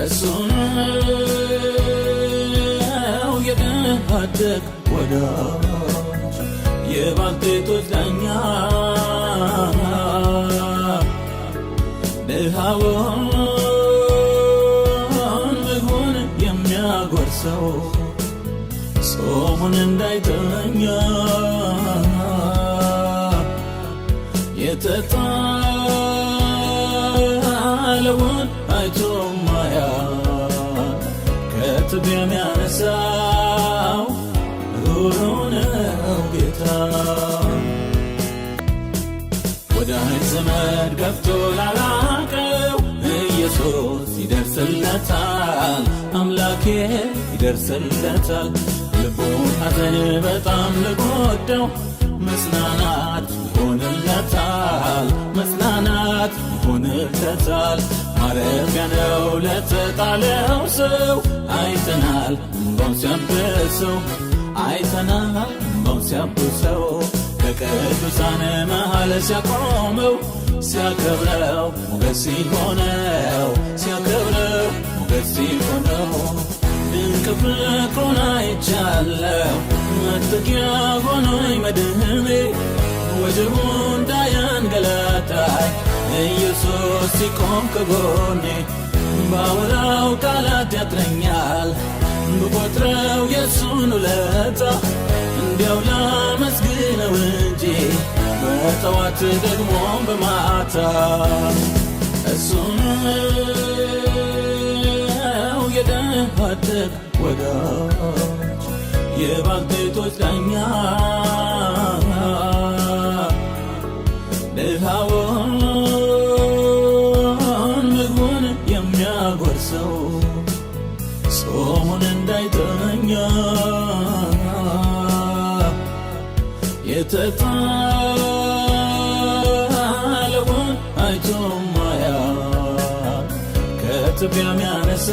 እሱነው የደሃደግ ወዳጅ የባልቴቶች ዳኛ ድሃውን ምግቡን የሚያጎርሰው ጾሙን እንዳይተኛ የተጣለውን አይቶ ማያውቅ ከትቢያ የሚያነሳው ሩሩ ነው ጌታ። ወዳጅ ዘመድ ገፍቶ ላላቀው ኢየሱስ ይደርስለታል፣ አምላኬ ይደርስለታል። ልቡን ሐዘን በጣም ለጎዳው መጽናናት ይሆንለታል፣ መጽናናት ይሆንለታል። ማረፊያ ነው ለተጣለው ሰው አይተናል እንባውን ሲያብሰው፣ አይተናል እንባውን ሲያብሰው። ከቅዱሳን መሃል ሲያቆመው ሲያከብረው ሞገስ ሲሆነው፣ ሲያከብረው ሞገስ ሲሆነው። ድንቅ ፍቅሩን አይቻለው መጠጊያ ሆኖኝ መድህኔ፣ ወጀቡ እንዳያንገላታኝ ኢየሱስ ሲቆም ከጎኔ። ባወራው ቃላት ያጥረኛል ብቆጥረው የሱን ውለታ፣ እንዲያው ላመስግነው እንጂ በጠዋት ደግሞ በማታ። እሱነው የደሃደግ ወዳጅ የባልቴቶች ዳኛ ድሃውን ምግቡን የሚያጎርሰው ጾሙን እንዳይተኛ የተጣለውን አይቶ ማያውቅ ከትቢያ የሚያነሳ